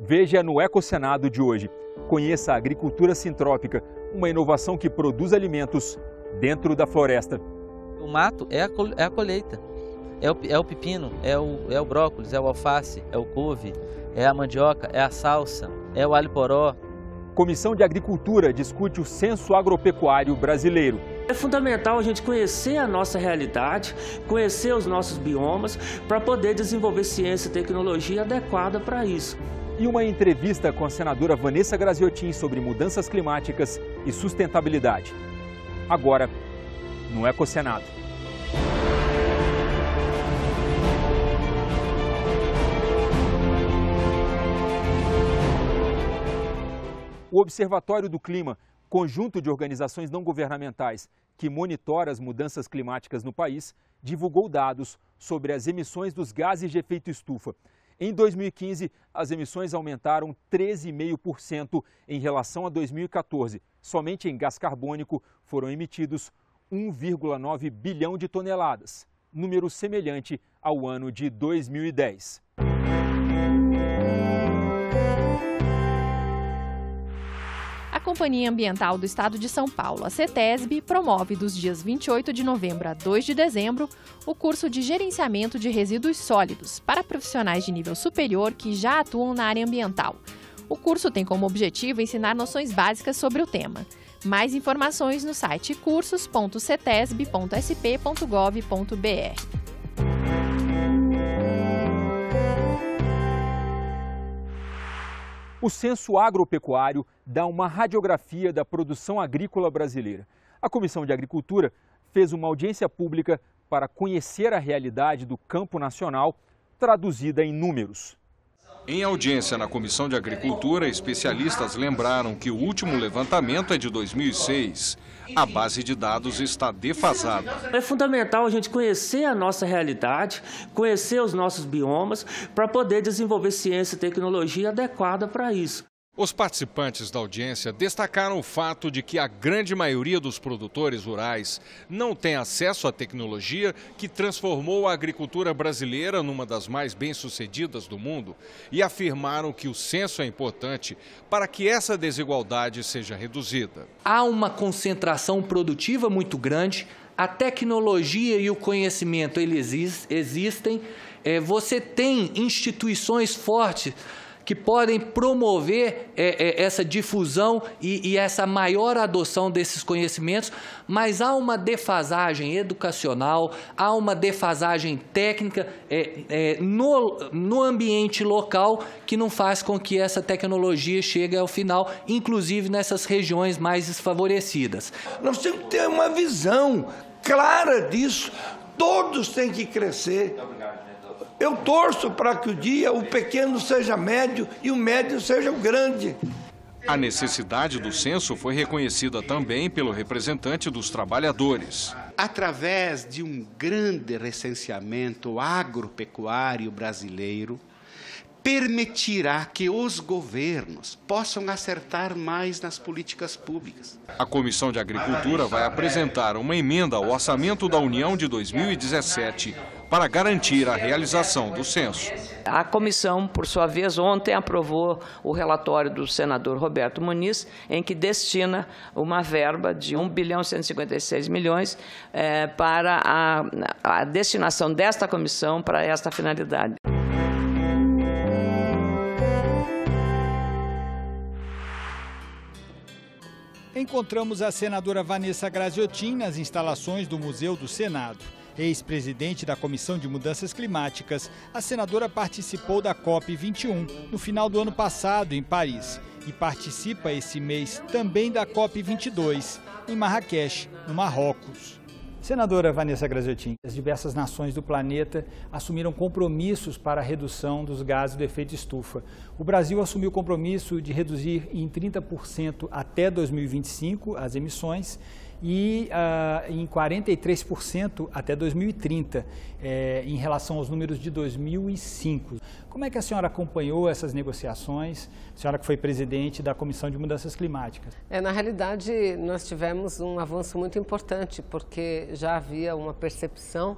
Veja no Ecocenado de hoje. Conheça a agricultura sintrópica, uma inovação que produz alimentos dentro da floresta. O mato é a colheita. É o pepino, é o brócolis, é o alface, é o couve, é a mandioca, é a salsa, é o alho poró. Comissão de Agricultura discute o Censo Agropecuário Brasileiro. É fundamental a gente conhecer a nossa realidade, conhecer os nossos biomas, para poder desenvolver ciência e tecnologia adequada para isso. E uma entrevista com a senadora Vanessa Graziotin sobre mudanças climáticas e sustentabilidade. Agora, no Ecocenado. O Observatório do Clima, conjunto de organizações não governamentais que monitora as mudanças climáticas no país, divulgou dados sobre as emissões dos gases de efeito estufa. Em 2015, as emissões aumentaram 13,5% em relação a 2014. Somente em gás carbônico foram emitidos 1,9 bilhão de toneladas, número semelhante ao ano de 2010. A Companhia Ambiental do Estado de São Paulo, a CETESB, promove dos dias 28 de novembro a 2 de dezembro o curso de Gerenciamento de Resíduos Sólidos para profissionais de nível superior que já atuam na área ambiental. O curso tem como objetivo ensinar noções básicas sobre o tema. Mais informações no site cursos.cetesb.sp.gov.br. O Censo Agropecuário dá uma radiografia da produção agrícola brasileira. A Comissão de Agricultura fez uma audiência pública para conhecer a realidade do campo nacional, traduzida em números. Em audiência na Comissão de Agricultura, especialistas lembraram que o último levantamento é de 2006. A base de dados está defasada. É fundamental a gente conhecer a nossa realidade, conhecer os nossos biomas, para poder desenvolver ciência e tecnologia adequada para isso. Os participantes da audiência destacaram o fato de que a grande maioria dos produtores rurais não tem acesso à tecnologia que transformou a agricultura brasileira numa das mais bem-sucedidas do mundo e afirmaram que o censo é importante para que essa desigualdade seja reduzida. Há uma concentração produtiva muito grande, a tecnologia e o conhecimento eles existem, você tem instituições fortes que podem promover essa difusão e essa maior adoção desses conhecimentos, mas há uma defasagem educacional, há uma defasagem técnica no ambiente local que não faz com que essa tecnologia chegue ao final, inclusive nessas regiões mais desfavorecidas. Nós temos que ter uma visão clara disso, todos têm que crescer. Eu torço para que o pequeno seja médio e o médio seja o grande. A necessidade do censo foi reconhecida também pelo representante dos trabalhadores. Através de um grande recenseamento agropecuário brasileiro, permitirá que os governos possam acertar mais nas políticas públicas. A Comissão de Agricultura vai apresentar uma emenda ao Orçamento da União de 2017 para garantir a realização do censo. A comissão, por sua vez, ontem aprovou o relatório do senador Roberto Muniz, em que destina uma verba de 1,156 bilhão para a destinação desta comissão para esta finalidade. Encontramos a senadora Vanessa Graziotin nas instalações do Museu do Senado. Ex-presidente da Comissão de Mudanças Climáticas, a senadora participou da COP21 no final do ano passado, em Paris, e participa esse mês também da COP22, em Marrakech, no Marrocos. Senadora Vanessa Graziotin, as diversas nações do planeta assumiram compromissos para a redução dos gases do efeito estufa. O Brasil assumiu o compromisso de reduzir em 30% até 2025 as emissões e em 43% até 2030, em relação aos números de 2005. Como é que a senhora acompanhou essas negociações, a senhora que foi presidente da Comissão de Mudanças Climáticas? Na realidade, nós tivemos um avanço muito importante, porque já havia uma percepção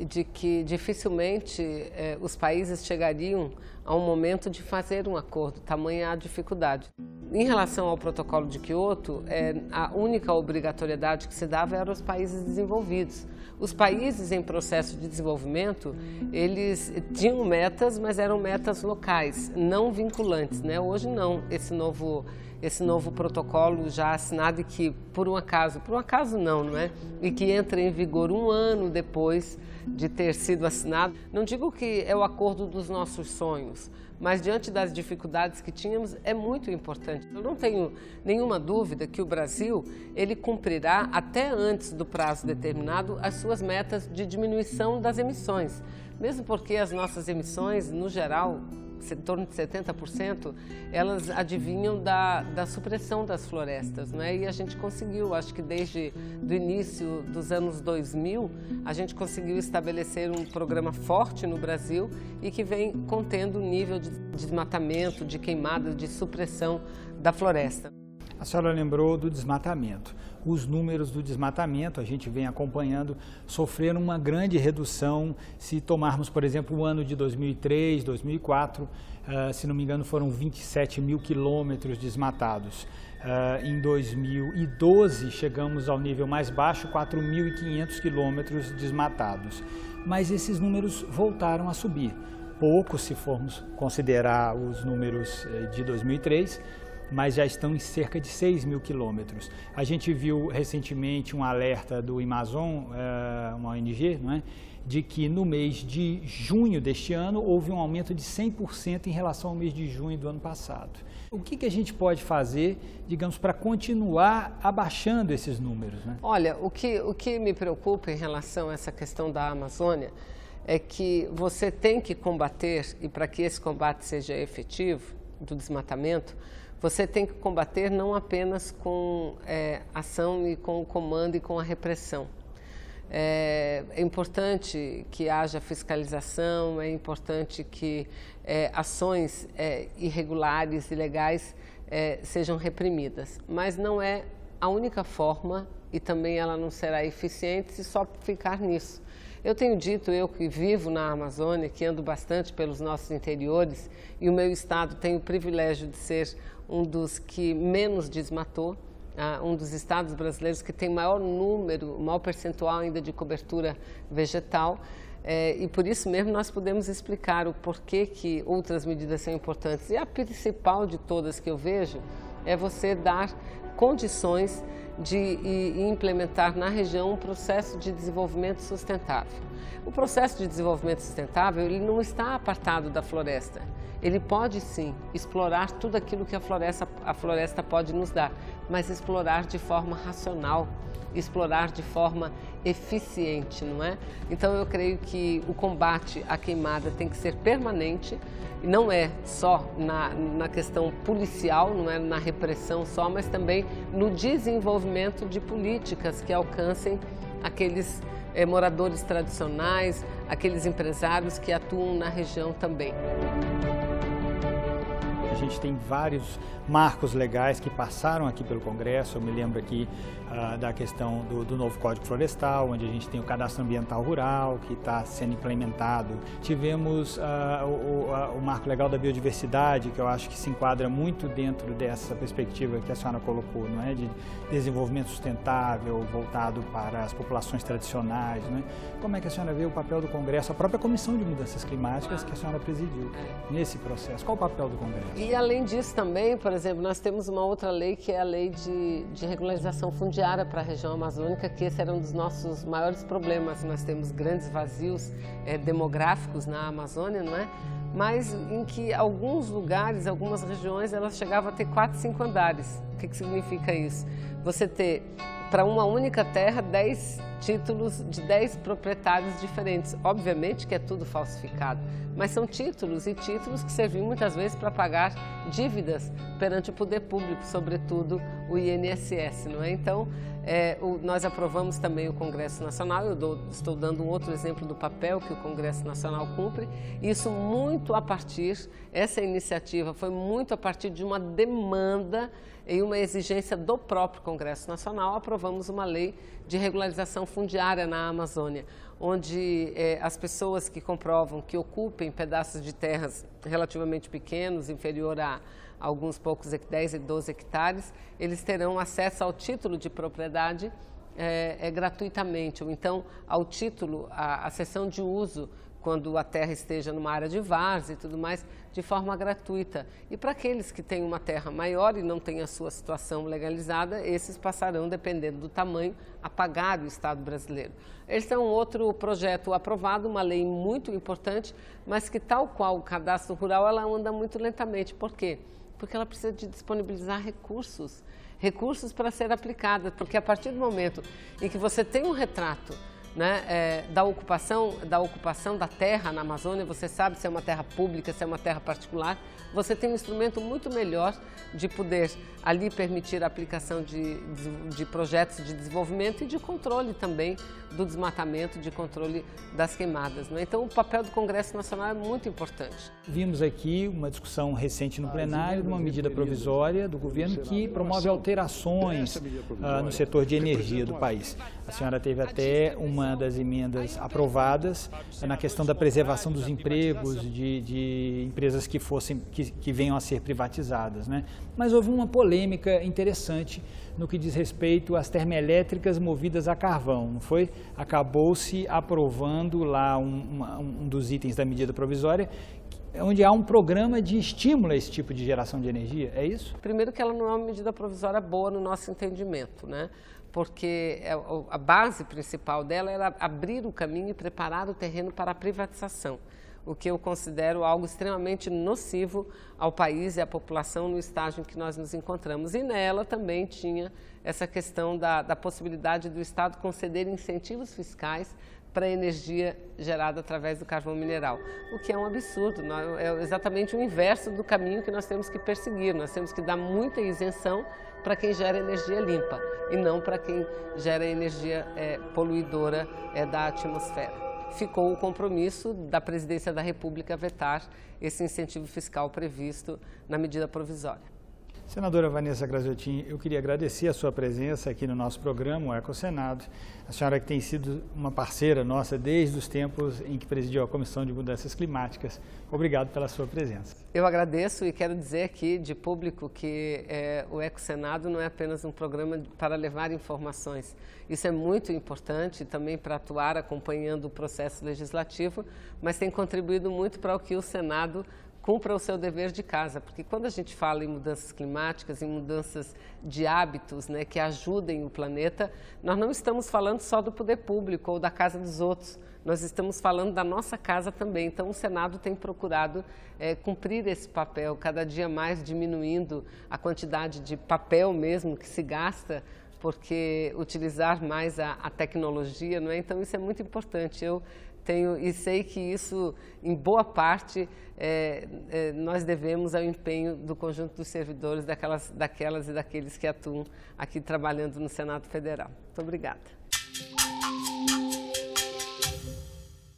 de que dificilmente os países chegariam a um momento de fazer um acordo, tamanha a dificuldade. Em relação ao protocolo de Kyoto, a única obrigatoriedade que se dava era aos países desenvolvidos. Os países em processo de desenvolvimento, eles tinham metas, mas eram metas locais, não vinculantes, né? Hoje não, esse novo protocolo já assinado e que, por um acaso não é? E que entra em vigor 1 ano depois de ter sido assinado. Não digo que é o acordo dos nossos sonhos, mas diante das dificuldades que tínhamos, é muito importante. Eu não tenho nenhuma dúvida que o Brasil, ele cumprirá até antes do prazo determinado as suas metas de diminuição das emissões. Mesmo porque as nossas emissões, no geral, em torno de 70%, elas adivinham da supressão das florestas, não é? E a gente conseguiu, acho que desde o início dos anos 2000, a gente conseguiu estabelecer um programa forte no Brasil e que vem contendo o nível de desmatamento, de queimada, de supressão da floresta. A senhora lembrou do desmatamento. Os números do desmatamento, a gente vem acompanhando, sofreram uma grande redução. Se tomarmos, por exemplo, o ano de 2003, 2004, se não me engano, foram 27 mil quilômetros desmatados. Em 2012, chegamos ao nível mais baixo, 4.500 quilômetros desmatados. Mas esses números voltaram a subir. Pouco, se formos considerar os números de 2003, mas já estão em cerca de 6 mil quilômetros. A gente viu recentemente um alerta do Amazon, uma ONG, não é? De que no mês de junho deste ano houve um aumento de 100% em relação ao mês de junho do ano passado. O que a gente pode fazer, digamos, para continuar abaixando esses números, né? Olha, o que me preocupa em relação a essa questão da Amazônia é que você tem que combater, e para que esse combate seja efetivo, do desmatamento, você tem que combater não apenas com ação e com o comando e com a repressão. É importante que haja fiscalização, é importante que ações irregulares, ilegais, sejam reprimidas. Mas não é a única forma e também ela não será eficiente se só ficar nisso. Eu tenho dito, eu que vivo na Amazônia, que ando bastante pelos nossos interiores, e o meu estado tem o privilégio de ser um dos que menos desmatou, um dos estados brasileiros que tem maior percentual ainda de cobertura vegetal, e por isso mesmo nós podemos explicar o porquê que outras medidas são importantes. E a principal de todas que eu vejo é você dar condições de implementar na região um processo de desenvolvimento sustentável. O processo de desenvolvimento sustentável, ele não está apartado da floresta. Ele pode sim explorar tudo aquilo que a floresta pode nos dar, mas explorar de forma racional, explorar de forma eficiente, não é? Então eu creio que o combate à queimada tem que ser permanente, e não é só na questão policial, não é na repressão só, mas também no desenvolvimento de políticas que alcancem aqueles moradores tradicionais, aqueles empresários que atuam na região também. A gente tem vários marcos legais que passaram aqui pelo Congresso. Eu me lembro aqui da questão do novo Código Florestal, onde a gente tem o Cadastro Ambiental Rural, que está sendo implementado. Tivemos o marco legal da biodiversidade, que eu acho que se enquadra muito dentro dessa perspectiva que a senhora colocou, não é? De desenvolvimento sustentável, voltado para as populações tradicionais, não é? Como é que a senhora vê o papel do Congresso, a própria Comissão de Mudanças Climáticas que a senhora presidiu nesse processo? Qual o papel do Congresso? E além disso também, por exemplo, nós temos uma outra lei que é a lei de regularização fundiária para a região amazônica, que esse era um dos nossos maiores problemas. Nós temos grandes vazios demográficos na Amazônia, não é? Mas em que alguns lugares, algumas regiões, elas chegavam a ter 4, 5 andares. O que significa isso? Você ter, para uma única terra, 10 títulos de 10 proprietários diferentes. Obviamente que é tudo falsificado, mas são títulos e títulos que serviam muitas vezes para pagar dívidas perante o poder público, sobretudo o INSS, não é? Então, nós aprovamos também o Congresso Nacional. Estou dando um outro exemplo do papel que o Congresso Nacional cumpre. Isso muito a partir, essa iniciativa foi muito a partir de uma demanda e uma exigência do próprio Congresso Nacional. Aprovamos uma lei de regularização fundiária na Amazônia, onde as pessoas que comprovam que ocupem pedaços de terras relativamente pequenos, inferior a alguns poucos 10 e 12 hectares, eles terão acesso ao título de propriedade gratuitamente, ou então ao título, a cessão de uso, quando a terra esteja numa área de várzea e tudo mais, de forma gratuita. E para aqueles que têm uma terra maior e não têm a sua situação legalizada, esses passarão, dependendo do tamanho, a pagar o Estado brasileiro. Esse é um outro projeto aprovado, uma lei muito importante, mas que, tal qual o cadastro rural, ela anda muito lentamente. Por quê? Porque ela precisa de disponibilizar recursos para ser aplicada, porque a partir do momento em que você tem um retrato, né, da ocupação da terra na Amazônia, você sabe se é uma terra pública, se é uma terra particular, você tem um instrumento muito melhor de poder ali permitir a aplicação de projetos de desenvolvimento e de controle também do desmatamento, de controle das queimadas, né? Então, o papel do Congresso Nacional é muito importante. Vimos aqui uma discussão recente no plenário de uma medida provisória do governo que promove alterações no setor de energia do país. A senhora teve até uma das emendas aprovadas na questão da preservação dos empregos de empresas que venham a ser privatizadas, né? Mas houve uma polêmica interessante no que diz respeito às termoelétricas movidas a carvão, não foi? Acabou-se aprovando lá um dos itens da medida provisória, onde há um programa de estímulo a esse tipo de geração de energia, é isso? Primeiro que ela não é uma medida provisória boa no nosso entendimento, né? Porque a base principal dela era abrir o caminho e preparar o terreno para a privatização, o que eu considero algo extremamente nocivo ao país e à população no estágio em que nós nos encontramos. E nela também tinha essa questão da possibilidade do Estado conceder incentivos fiscais para a energia gerada através do carvão mineral, o que é um absurdo, é exatamente o inverso do caminho que nós temos que perseguir. Nós temos que dar muita isenção para quem gera energia limpa e não para quem gera energia poluidora da atmosfera. Ficou o compromisso da Presidência da República vetar esse incentivo fiscal previsto na medida provisória. Senadora Vanessa Graziotin, eu queria agradecer a sua presença aqui no nosso programa, o Ecosenado. A senhora que tem sido uma parceira nossa desde os tempos em que presidiu a Comissão de Mudanças Climáticas. Obrigado pela sua presença. Eu agradeço e quero dizer aqui de público que o Ecosenado não é apenas um programa para levar informações. Isso é muito importante também para atuar acompanhando o processo legislativo, mas tem contribuído muito para o que o Senado cumpra o seu dever de casa, porque quando a gente fala em mudanças climáticas, em mudanças de hábitos, né, que ajudem o planeta, nós não estamos falando só do poder público ou da casa dos outros, nós estamos falando da nossa casa também. Então, o Senado tem procurado cumprir esse papel, cada dia mais diminuindo a quantidade de papel mesmo que se gasta, porque utilizar mais a tecnologia, não é? Então, isso é muito importante. Eu tenho e sei que isso, em boa parte, nós devemos ao empenho do conjunto dos servidores, daquelas e daqueles que atuam aqui trabalhando no Senado Federal. Muito obrigada.